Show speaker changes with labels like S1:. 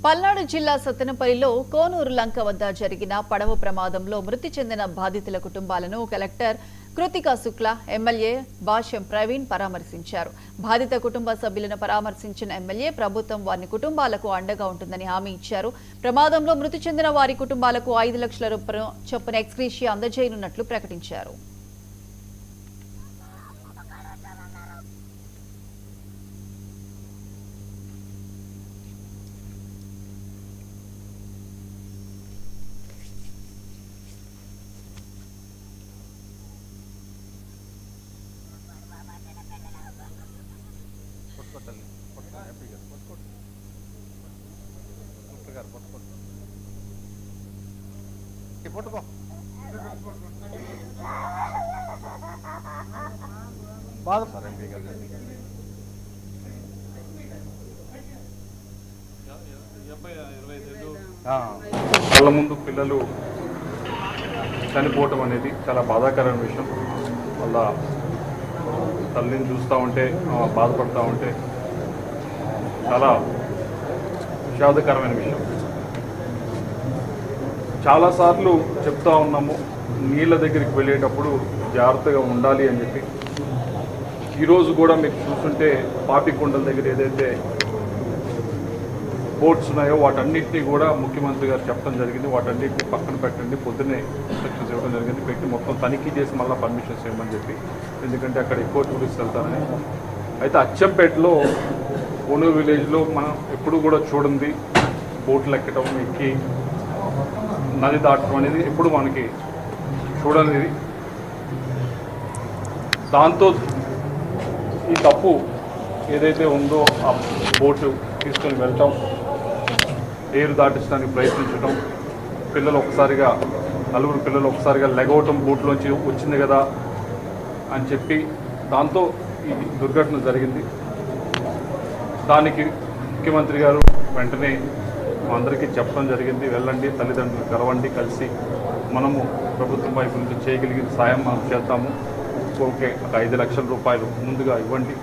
S1: పల్నాడు జిల్లా సత్తెనపల్లిలో కోనూరు లంక వద్ద జరిగిన పడవ ప్రమాదంలో మృతి చెందిన బాధితుల కుటుంబాలను కలెక్టర్ కృతికా శుక్లా ఎమ్మెల్యే భాష్యం ప్రవీణ్ పరామర్శించారు. బాధిత కుటుంబ సభ్యులను పరామర్శించిన ఎమ్మెల్యే ప్రభుత్వం వారి కుటుంబాలకు అండగా ఉంటుందని హామీ ఇచ్చారు. ప్రమాదంలో మృతి చెందిన వారి కుటుంబాలకు 5 లక్షల రూపాయల చొప్పున ఎక్స్గ్రేషియా అందజేయనున్నట్లు ప్రకటించారు.
S2: కళ్ళ ముందు పిల్లలు చనిపోవటం అనేది చాలా బాధాకరమైన విషయం. వాళ్ళ తల్లిని చూస్తూ ఉంటే బాధపడుతూ ఉంటే చాలా విషాదకరమైన విషయం. చాలాసార్లు చెప్తా ఉన్నాము, నీళ్ళ దగ్గరికి వెళ్ళేటప్పుడు జాగ్రత్తగా ఉండాలి అని చెప్పి. ఈరోజు కూడా మీకు చూస్తుంటే పాపికొండల దగ్గర ఏదైతే బోట్స్ ఉన్నాయో వాటన్నిటినీ కూడా ముఖ్యమంత్రి గారు చెప్పడం జరిగింది. వాటన్నిటిని పక్కన పెట్టండి, పొద్దున్నే ఇన్స్ట్రక్షన్స్ ఇవ్వడం జరిగింది. పెట్టి మొత్తం తనిఖీ చేసి మళ్ళీ పర్మిషన్స్ ఇవ్వమని చెప్పి, ఎందుకంటే అక్కడ ఎక్కువ టూరిస్ట్ వెళ్తారని. అయితే అచ్చంపేటలో కోనూరు విలేజ్లో మనం ఎప్పుడు కూడా చూడండి, బోట్లు ఎక్కడం, ఎక్కి నది దాటడం అనేది ఎప్పుడు మనకి చూడనిది. దాంతో ఈ తప్పు ఏదైతే ఉందో ఆ బోటు తీసుకొని వెళ్ళటం, ఏరు దాటించడానికి ప్రయత్నించడం, పిల్లలు ఒకసారిగా నలుగురు పిల్లలు ఒకసారిగా లెగవటం బోట్లోంచి వచ్చింది కదా అని చెప్పి దాంతో ఈ దుర్ఘటన జరిగింది. దానికి ముఖ్యమంత్రి గారు వెంటనే అందరికీ చెప్పడం జరిగింది, వెళ్ళండి, తల్లిదండ్రులు కలవండి, కలిసి మనము ప్రభుత్వం వైపు నుంచి చేయగలిగిన సాయం మనం చేద్దాము. ఓకే, 5 లక్షల రూపాయలు ముందుగా ఇవ్వండి.